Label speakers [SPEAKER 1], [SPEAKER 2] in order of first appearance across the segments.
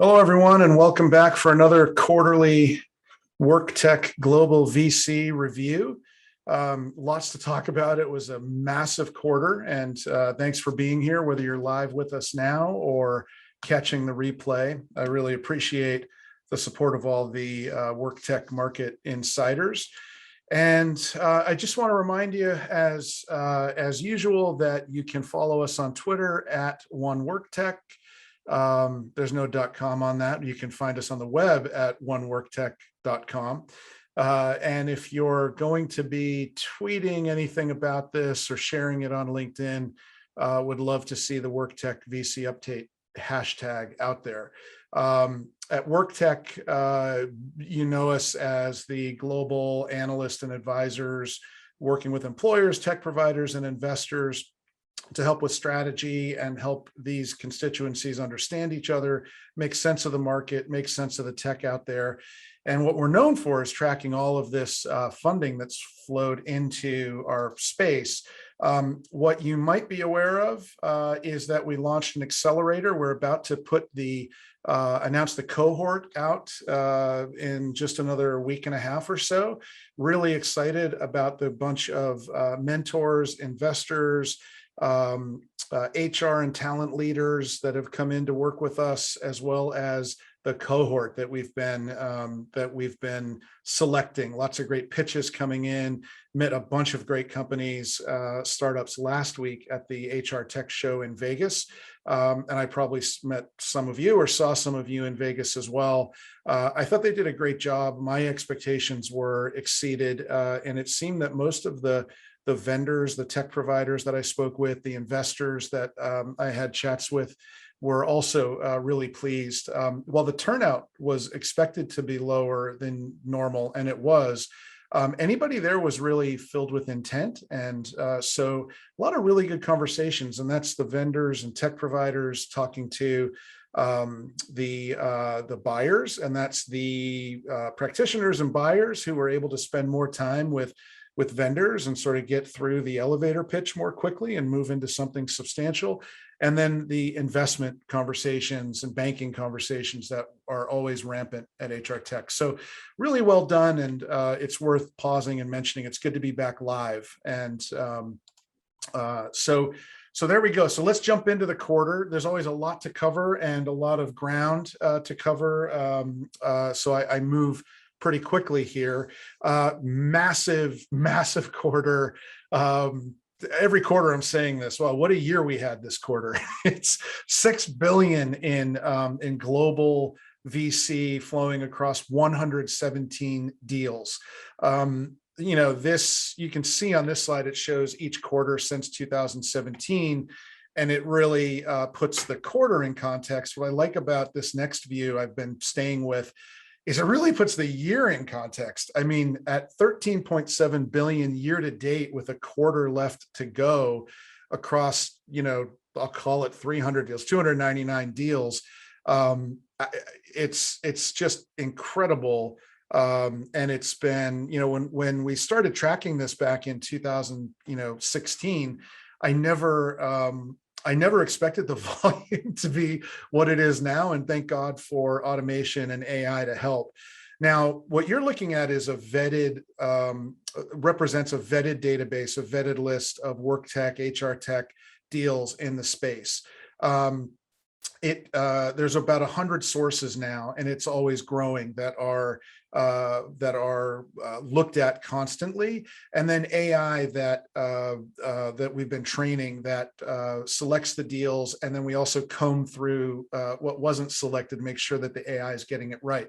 [SPEAKER 1] Hello, everyone, and welcome back for another quarterly WorkTech Global VC review. Lots to talk about. It was a massive quarter, and thanks for being here, whether you're live with us now or catching the replay. I really appreciate the support of all the WorkTech market insiders. And I just want to remind you, as usual, that you can follow us on Twitter at OneWorkTech. There's no .com on that. You can find us on the web at oneworktech.com. And if you're going to be tweeting anything about this or sharing it on LinkedIn, would love to see the WorkTech VC update hashtag out there. At WorkTech, you know us as the global analyst and advisors working with employers, tech providers, and investors to help with strategy and help these constituencies understand each other, make sense of the market, make sense of the tech out there. And what we're known for is tracking all of this funding that's flowed into our space. What you might be aware of is that we launched an accelerator. We're about to announce the cohort out in just another week and a half or so. Really excited about the bunch of mentors, investors, HR and talent leaders that have come in to work with us, as well as the cohort that we've been selecting. Lots of great pitches coming in. Met a bunch of great companies, startups last week at the HR Tech Show in Vegas, and I probably met some of you or saw some of you in Vegas as well. I thought they did a great job. My expectations were exceeded, and it seemed that most of the vendors, the tech providers that I spoke with, the investors that I had chats with, were also really pleased. While the turnout was expected to be lower than normal, and it was, anybody there was really filled with intent. And so a lot of really good conversations, and that's the vendors and tech providers talking to the buyers, and that's the practitioners and buyers who were able to spend more time with vendors and sort of get through the elevator pitch more quickly and move into something substantial. And then the investment conversations and banking conversations that are always rampant at HR Tech. So really well done. And it's worth pausing and mentioning. It's good to be back live. And so there we go. So let's jump into the quarter. There's always a lot to cover and a lot of ground to cover. So I move pretty quickly here. Massive quarter. Every quarter I'm saying this. Well, what a year we had this quarter. It's $6 billion in global VC flowing across 117 deals. This, you can see on this slide, it shows each quarter since 2017. And it really puts the quarter in context. What I like about this next view I've been staying with is it really puts the year in context. I mean, at 13.7 billion year to date with a quarter left to go across, I'll call it 300 deals, 299 deals. It's just incredible. And it's been, when we started tracking this back in 2016, I never expected the volume to be what it is now, and thank God for automation and AI to help. Now, what you're looking at is represents a vetted database, a vetted list of WorkTech, HR Tech deals in the space. There's about 100 sources now, and it's always growing that are looked at constantly, and then AI that we've been training that selects the deals, and then we also comb through what wasn't selected to make sure that the AI is getting it right.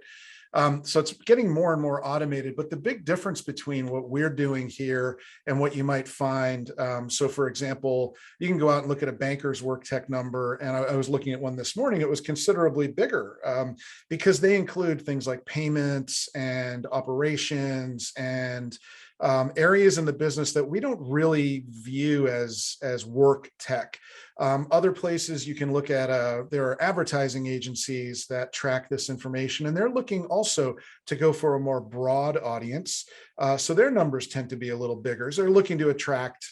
[SPEAKER 1] So it's getting more and more automated, but the big difference between what we're doing here and what you might find, so for example, you can go out and look at a banker's WorkTech number, and I was looking at one this morning. It was considerably bigger because they include things like payments and operations and areas in the business that we don't really view as work tech. Other places you can look at, there are advertising agencies that track this information, and they're looking also to go for a more broad audience. So their numbers tend to be a little bigger. So they're looking to attract,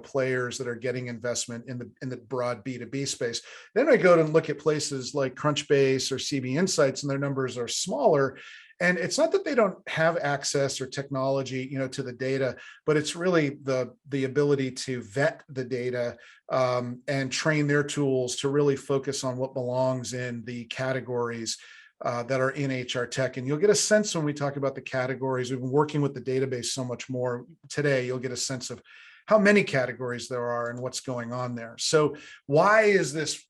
[SPEAKER 1] players that are getting investment in the broad B2B space. Then I go and look at places like Crunchbase or CB Insights, and their numbers are smaller. And it's not that they don't have access or technology, to the data, but it's really the ability to vet the data and train their tools to really focus on what belongs in the categories that are in HR tech. And you'll get a sense when we talk about the categories. We've been working with the database so much more today. You'll get a sense of how many categories there are and what's going on there. So why is this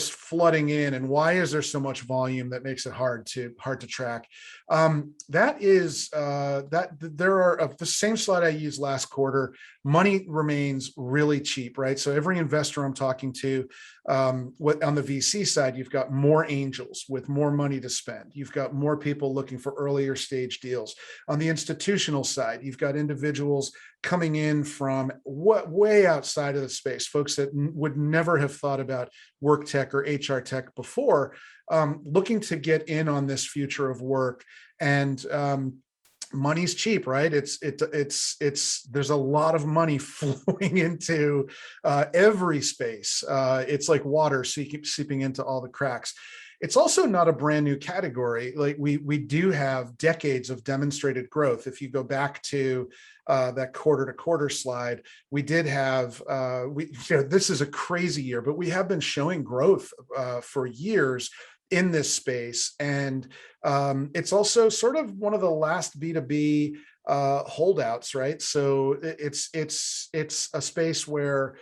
[SPEAKER 1] flooding in, and why is there so much volume that makes it hard to track? That is that there are the same slide I used last quarter. Money remains really cheap, right? So every investor I'm talking to, on the VC side, you've got more angels with more money to spend. You've got more people looking for earlier stage deals. On the institutional side, you've got individuals coming in from way outside of the space, folks that would never have thought about work tech or HR tech before, looking to get in on this future of work. And money's cheap, right? There's a lot of money flowing into every space. It's like water seeping into all the cracks. It's also not a brand new category. Like we do have decades of demonstrated growth. If you go back to that quarter to quarter slide, we did have, this is a crazy year, but we have been showing growth for years in this space. And it's also sort of one of the last B2B holdouts, right? So it's a space where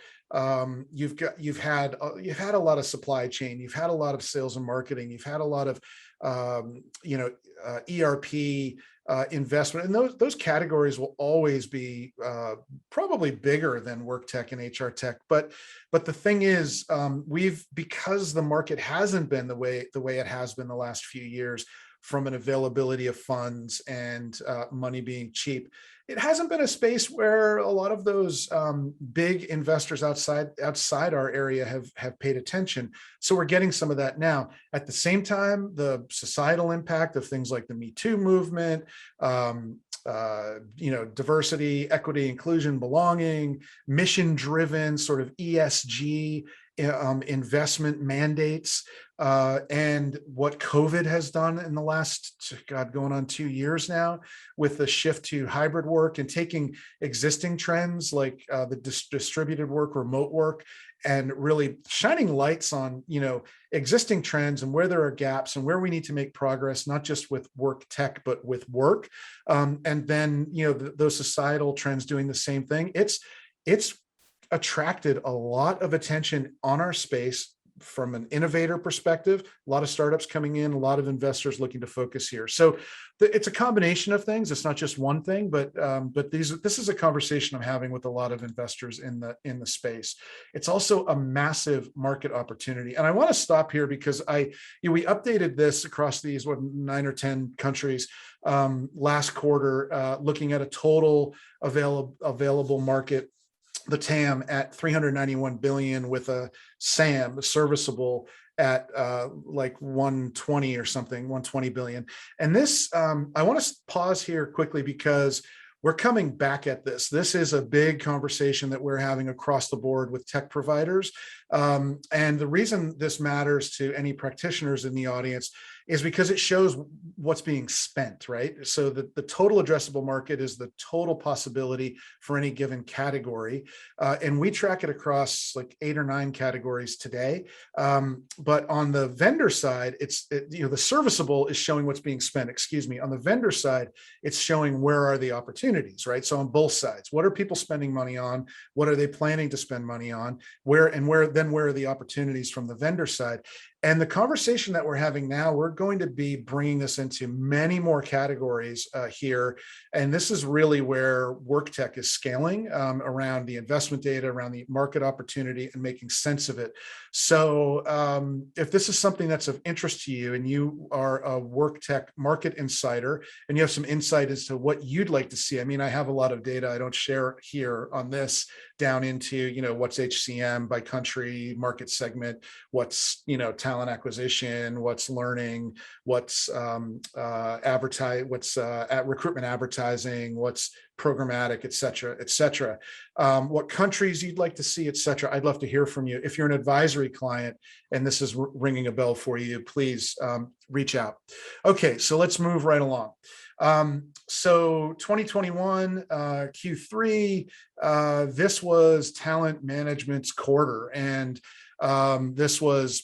[SPEAKER 1] you've had a lot of supply chain, you've had a lot of sales and marketing, you've had a lot of ERP investment, and those categories will always be probably bigger than work tech and HR tech. But the thing is, because the market hasn't been the way it has been the last few years, from an availability of funds and money being cheap, it hasn't been a space where a lot of those big investors outside our area have paid attention. So we're getting some of that now. At the same time, the societal impact of things like the Me Too movement, diversity, equity, inclusion, belonging, mission-driven sort of ESG investment mandates, and what COVID has done in the last, going on 2 years now, with the shift to hybrid work and taking existing trends like the distributed work, remote work, and really shining lights on, existing trends and where there are gaps and where we need to make progress, not just with work tech, but with work. And then, those societal trends doing the same thing. It's attracted a lot of attention on our space from an innovator perspective, a lot of startups coming in, a lot of investors looking to focus here. So it's a combination of things. It's not just one thing, but this is a conversation I'm having with a lot of investors in the space. It's also a massive market opportunity. And I want to stop here because we updated this across these 9 or 10 countries last quarter, looking at a total available market, the TAM, at 391 billion, with a SAM, serviceable, at like 120 or something, 120 billion. And this, I want to pause here quickly because we're coming back at this. This is a big conversation that we're having across the board with tech providers. And the reason this matters to any practitioners in the audience is because it shows what's being spent, right? So the total addressable market is the total possibility for any given category. And we track it across like 8 or 9 categories today. But on the vendor side, the serviceable is showing what's being spent, On the vendor side, it's showing where are the opportunities, right? So on both sides, what are people spending money on? What are they planning to spend money on? Where are the opportunities from the vendor side? And the conversation that we're having now, we're going to be bringing this into many more categories here. And this is really where WorkTech is scaling around the investment data, around the market opportunity, and making sense of it. So if this is something that's of interest to you and you are a WorkTech market insider and you have some insight as to what you'd like to see, I mean, I have a lot of data I don't share here on this, down into, what's HCM by country, market segment, what's, talent acquisition, what's learning, what's recruitment advertising, what's programmatic, et cetera, et cetera. What countries you'd like to see, et cetera. I'd love to hear from you. If you're an advisory client and this is ringing a bell for you, please reach out. Okay, so let's move right along. So 2021 Q3, this was talent management's quarter, and this was,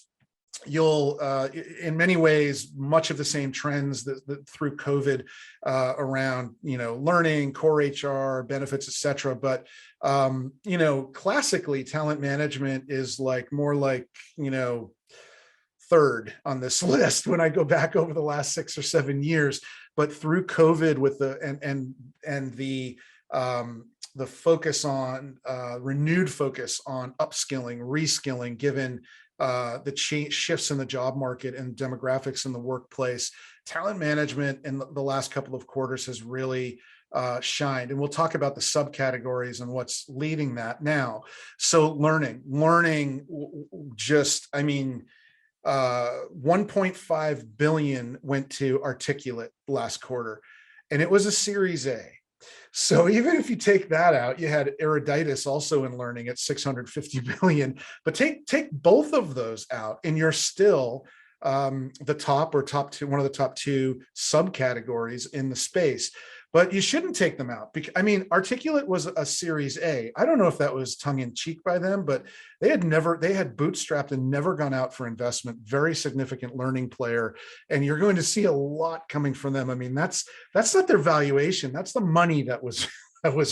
[SPEAKER 1] in many ways, much of the same trends that through COVID around, learning, core HR, benefits, et cetera. But, classically, talent management is more like, third on this list when I go back over the last 6 or 7 years. But through COVID, with the focus on renewed focus on upskilling, reskilling, given the shifts in the job market and demographics in the workplace, talent management in the last couple of quarters has really shined. And we'll talk about the subcategories and what's leading that now. So learning, just, I mean, 1.5 billion went to Articulate last quarter, and it was a Series A. So even if you take that out, you had Eruditus also in learning at 650 billion, but take both of those out and you're still the top two, one of the top two subcategories in the space. But you shouldn't take them out, because, I mean, Articulate was a Series A. I don't know if that was tongue in cheek by them, but they had bootstrapped and never gone out for investment. Very significant learning player, and you're going to see a lot coming from them. I mean, that's not their valuation. That's the money that was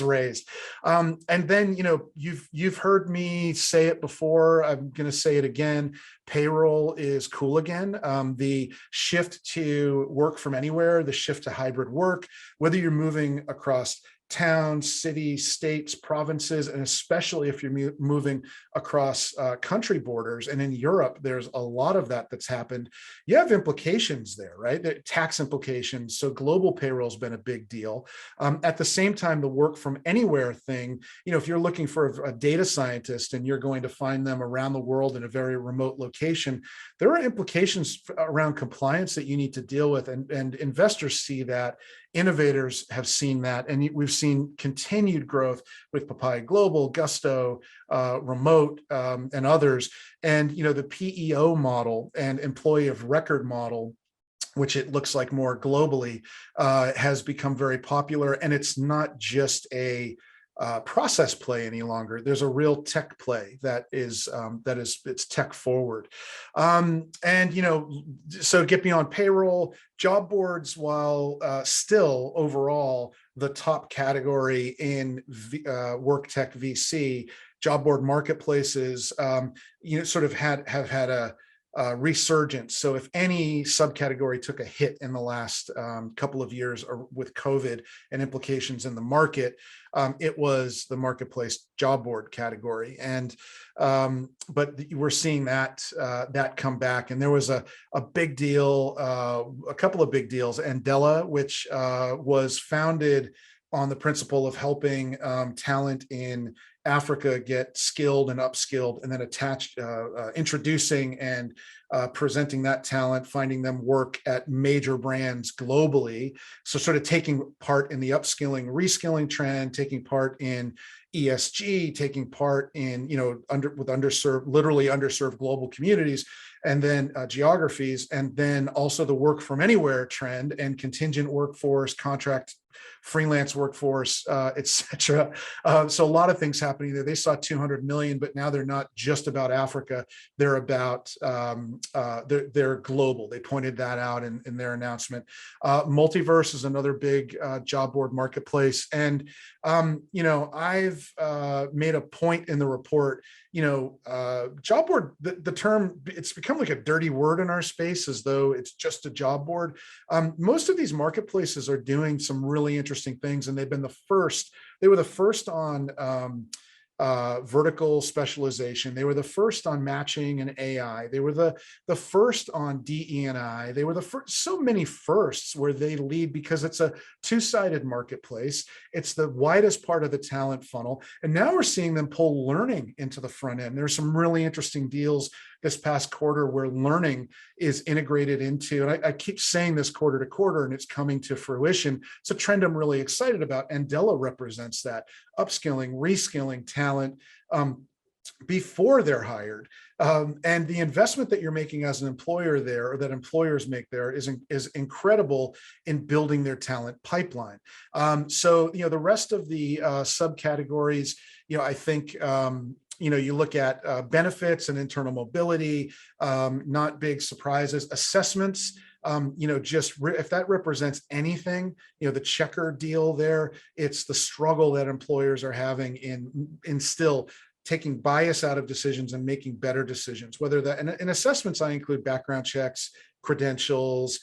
[SPEAKER 1] raised. And then, you've heard me say it before. I'm going to say it again. Payroll is cool again. The shift to work from anywhere, the shift to hybrid work, whether you're moving across towns, cities, states, provinces, and especially if you're moving across country borders. And in Europe, there's a lot of that's happened. You have implications there, right? The tax implications. So global payroll has been a big deal. At the same time, the work from anywhere thing, if you're looking for a data scientist and you're going to find them around the world in a very remote location, there are implications around compliance that you need to deal with. And investors see that. Innovators have seen that, and we've seen continued growth with Papaya Global, Gusto, Remote, and others. And the PEO model and employee of record model, which it looks like more globally, has become very popular. And it's not just a process play any longer. There's a real tech play it's tech forward. So get beyond payroll, job boards, while still overall the top category in WorkTech VC, job board marketplaces, sort of have had a resurgence. So if any subcategory took a hit in the last couple of years or with COVID and implications in the market, it was the marketplace job board category. And but we're seeing that come back. And there was a big deal, a couple of big deals. Andela, which was founded on the principle of helping talent in Africa get skilled and upskilled, and then introducing and presenting that talent, finding them work at major brands globally. So sort of taking part in the upskilling, reskilling trend, taking part in ESG, taking part in, literally underserved global communities, and then geographies, and then also the work from anywhere trend and contingent workforce, contract freelance workforce, et cetera. So a lot of things happening there. They saw 200 million, but now they're not just about Africa. They're about, they're global. They pointed that out in their announcement. Multiverse is another big job board marketplace. And, I've made a point in the report, job board, the term, it's become like a dirty word in our space as though it's just a job board. Most of these marketplaces are doing some really interesting things, and they've been the first. They were the first on vertical specialization. They were the first on matching and AI. They were the first on DE&I. They were the first, so many firsts where they lead because it's a two-sided marketplace. It's the widest part of the talent funnel. And now we're seeing them pull learning into the front end. There's some really interesting deals this past quarter where learning is integrated into, and I keep saying this quarter to quarter, and it's coming to fruition. It's a trend I'm really excited about. Andela represents that. Upskilling, reskilling talent before they're hired. And the investment that you're making as an employer there, or that employers make there, is incredible in building their talent pipeline. So, the rest of the subcategories, I think, you look at benefits and internal mobility, not big surprises. Assessments, if that represents anything, the checker deal there, it's the struggle that employers are having in still taking bias out of decisions and making better decisions. Whether that, and in assessments, I include background checks, credentials,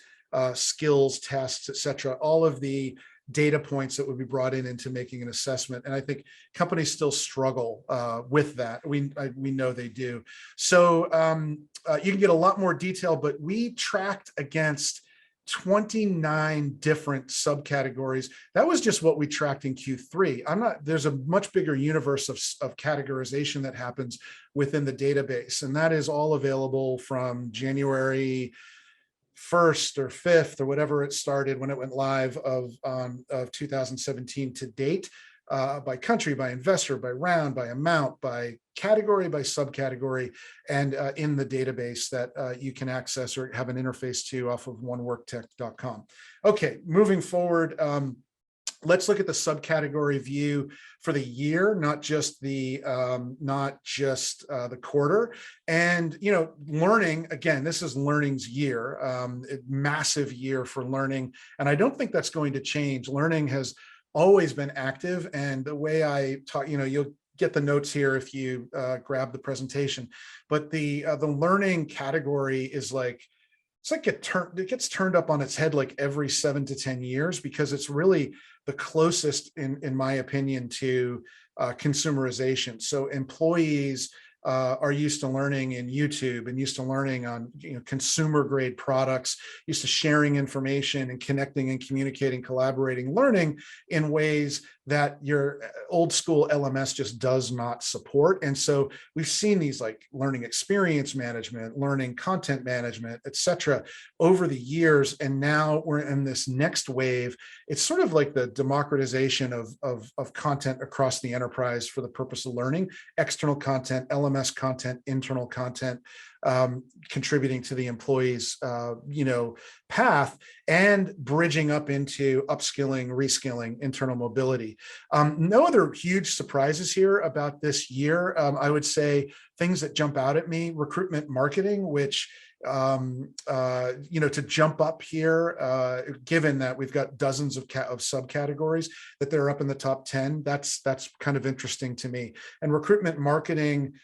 [SPEAKER 1] skills tests, et cetera, all of the data points that would be brought into making an assessment. And I think companies still struggle with that. We know they do. So you can get a lot more detail, but we tracked against 29 different subcategories. That was just what we tracked in Q3. There's a much bigger universe of categorization that happens within the database. And that is all available from January 1st or 5th or whatever it started when it went live of 2017 to date, by country, by investor, by round, by amount, by category, by subcategory, and in the database that you can access or have an interface to off of oneworktech.com. Okay, moving forward, let's look at the subcategory view for the year, not just the quarter. And learning, again, this is learning's year, a massive year for learning, and I don't think that's going to change. Learning has always been active, and the way I talk, you'll get the notes here if you grab the presentation, but the learning category is like, it gets turned up on its head like every 7 to 10 years, because it's really the closest, in my opinion, to consumerization. So employees are used to learning in YouTube and used to learning on consumer grade products, used to sharing information and connecting and communicating, collaborating, learning in ways that your old school LMS just does not support. And so we've seen these like learning experience management, learning content management, et cetera, over the years. And now we're in this next wave. It's sort of like the democratization of content across the enterprise for the purpose of learning, external content, LMS content, internal content, contributing to the employee's path, and bridging up into upskilling, reskilling, internal mobility. No other huge surprises here about this year. I would say things that jump out at me: recruitment marketing, which to jump up here, given that we've got dozens of subcategories, that they're up in the top 10. That's kind of interesting to me. And recruitment marketing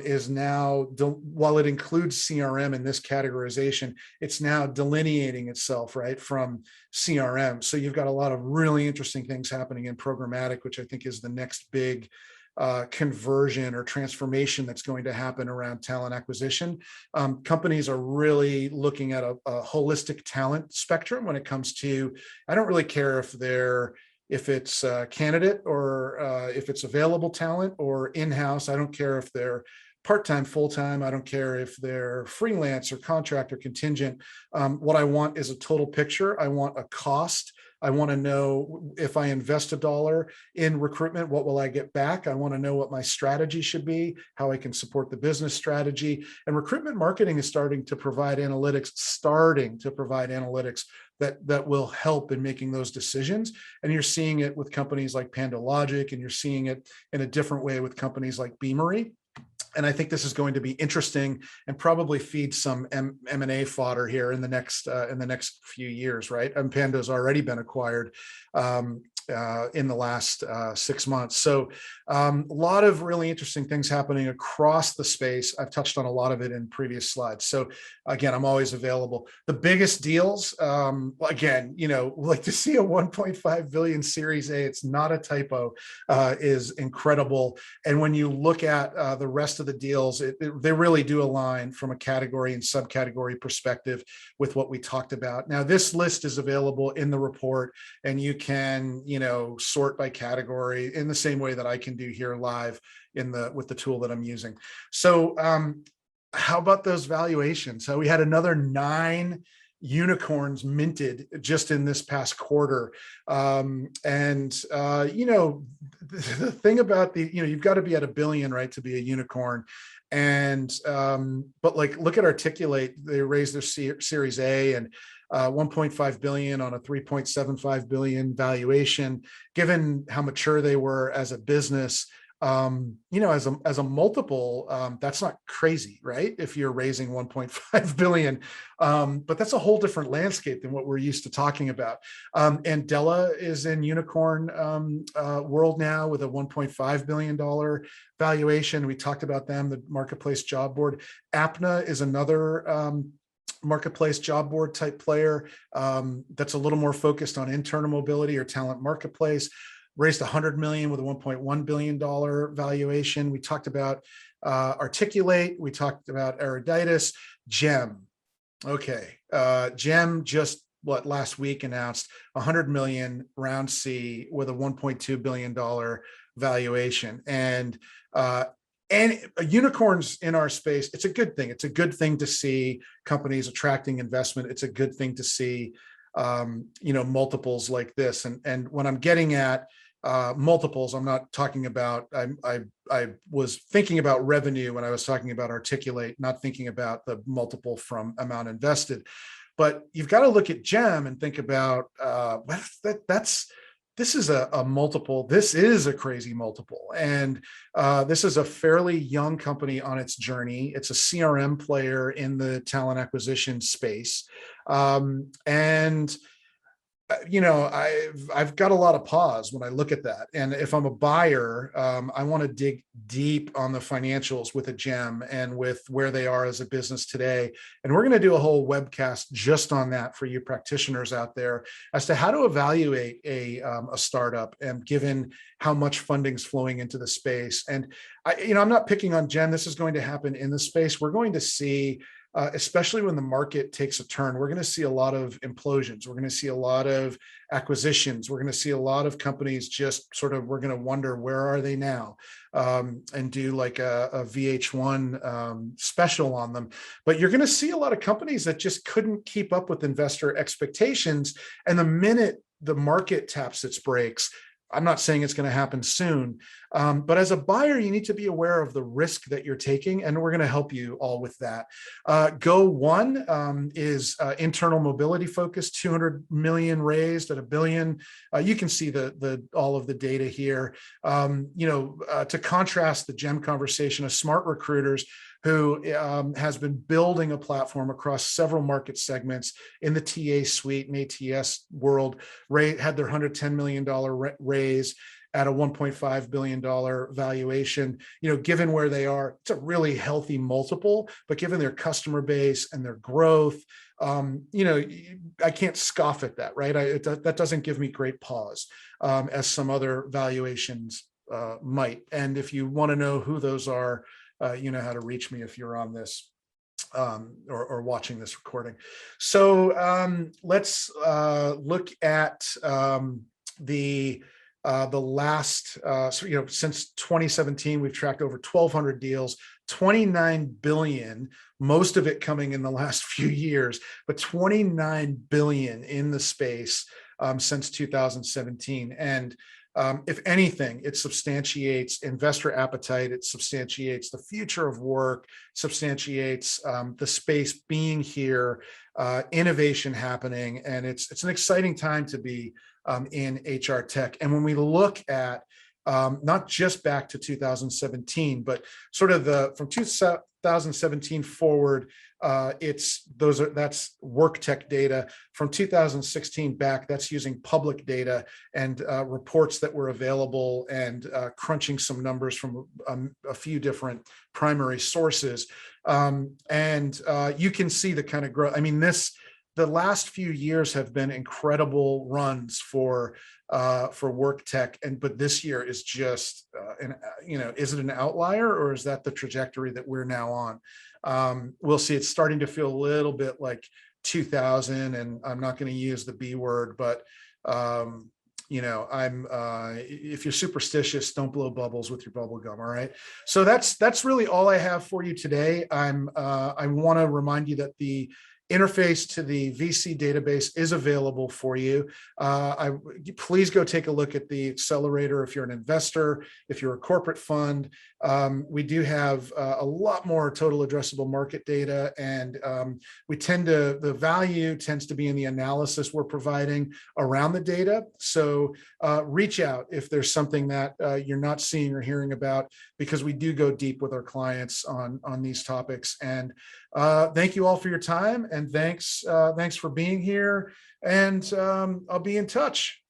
[SPEAKER 1] is now, while it includes CRM in this categorization, it's now delineating itself right from CRM. So you've got a lot of really interesting things happening in programmatic, which I think is the next big conversion or transformation that's going to happen around talent acquisition. Companies are really looking at a holistic talent spectrum when it comes to, I don't really care if it's a candidate or if it's available talent or in-house. I don't care if they're part-time, full-time. I don't care if they're freelance or contract or contingent. What I want is a total picture. I want a cost. I want to know, if I invest $1 in recruitment, what will I get back? I want to know what my strategy should be, how I can support the business strategy. And recruitment marketing is starting to provide analytics that will help in making those decisions. And you're seeing it with companies like PandoLogic, and you're seeing it in a different way with companies like Beamery. And I think this is going to be interesting and probably feed some M&A fodder here in the next few years, right? And Pando's already been acquired. in the last 6 months. So a lot of really interesting things happening across the space. I've touched on a lot of it in previous slides. So again, I'm always available. The biggest deals, again, like to see a 1.5 billion Series A, it's not a typo, is incredible. And when you look at the rest of the deals, they really do align from a category and subcategory perspective with what we talked about. Now, this list is available in the report, and you can sort by category in the same way that I can do here live with the tool that I'm using. So how about those valuations? So we had another 9 unicorns minted just in this past quarter. The thing about you've got to be at $1 billion, right, to be a unicorn. And but like, look at Articulate. They raised their Series A and 1.5 billion on a 3.75 billion valuation. Given how mature they were as a business, as a multiple, that's not crazy, right? If you're raising 1.5 billion, but that's a whole different landscape than what we're used to talking about. Andela is in unicorn world now with a $1.5 billion valuation. We talked about them, the marketplace job board. Apna is another marketplace job board type player that's a little more focused on internal mobility or talent marketplace. Raised 100 million with a $1.1 billion valuation. We talked about Articulate. We talked about Eruditus. Gem. Okay. Gem just last week announced 100 million round C with a $1.2 billion valuation. And unicorns in our space, it's a good thing. It's a good thing to see companies attracting investment. It's a good thing to see multiples like this. And when I'm getting at multiples, I'm not talking about, I was thinking about revenue when I was talking about Articulate, not thinking about the multiple from amount invested. But you've got to look at Gem and think about this is a multiple. This is a crazy multiple. And this is a fairly young company on its journey. It's a CRM player in the talent acquisition space. I've got a lot of pause when I look at that. And if I'm a buyer, I want to dig deep on the financials with a Gem and with where they are as a business today. And we're going to do a whole webcast just on that for you practitioners out there as to how to evaluate a startup, and given how much funding's flowing into the space. And I'm not picking on Gem. This is going to happen in the space. We're going to see especially when the market takes a turn, we're going to see a lot of implosions. We're going to see a lot of acquisitions. We're going to see a lot of companies just we're going to wonder, where are they now? And do like a VH1 special on them. But you're going to see a lot of companies that just couldn't keep up with investor expectations. And the minute the market taps its brakes, I'm not saying it's going to happen soon, but as a buyer, you need to be aware of the risk that you're taking, and we're going to help you all with that. Go1 is internal mobility focused, 200 million raised at $1 billion. You can see all of the data here. To contrast the Gem conversation of Smart Recruiters, who has been building a platform across several market segments in the TA suite and ATS world, had their $110 million raise at a $1.5 billion valuation. Given where they are, it's a really healthy multiple, but given their customer base and their growth, I can't scoff at that, right? That doesn't give me great pause, as some other valuations might. And if you want to know who those are, you know how to reach me if you're on this or watching this recording. So let's look at the last, since 2017, we've tracked over 1,200 deals, 29 billion, most of it coming in the last few years, but 29 billion in the space since 2017. And if anything, it substantiates investor appetite. It substantiates the future of work, substantiates the space being here, innovation happening, and it's an exciting time to be in HR tech. And when we look at not just back to 2017, but sort of from 2017 forward. That's WorkTech data. From 2016 back, that's using public data and reports that were available, and crunching some numbers from a few different primary sources. And you can see the kind of growth. I mean, the last few years have been incredible runs for WorkTech, but this year is just is it an outlier, or is that the trajectory that we're now on? We'll see. It's starting to feel a little bit like 2000, and I'm not going to use the B word, but if you're superstitious, don't blow bubbles with your bubble gum. All right. So that's really all I have for you today. I want to remind you that the interface to the VC database is available for you. Please go take a look at the accelerator if you're an investor, if you're a corporate fund. We do have a lot more total addressable market data, and the value tends to be in the analysis we're providing around the data. So reach out if there's something that you're not seeing or hearing about, because we do go deep with our clients on these topics. And thank you all for your time, and thanks for being here, and I'll be in touch.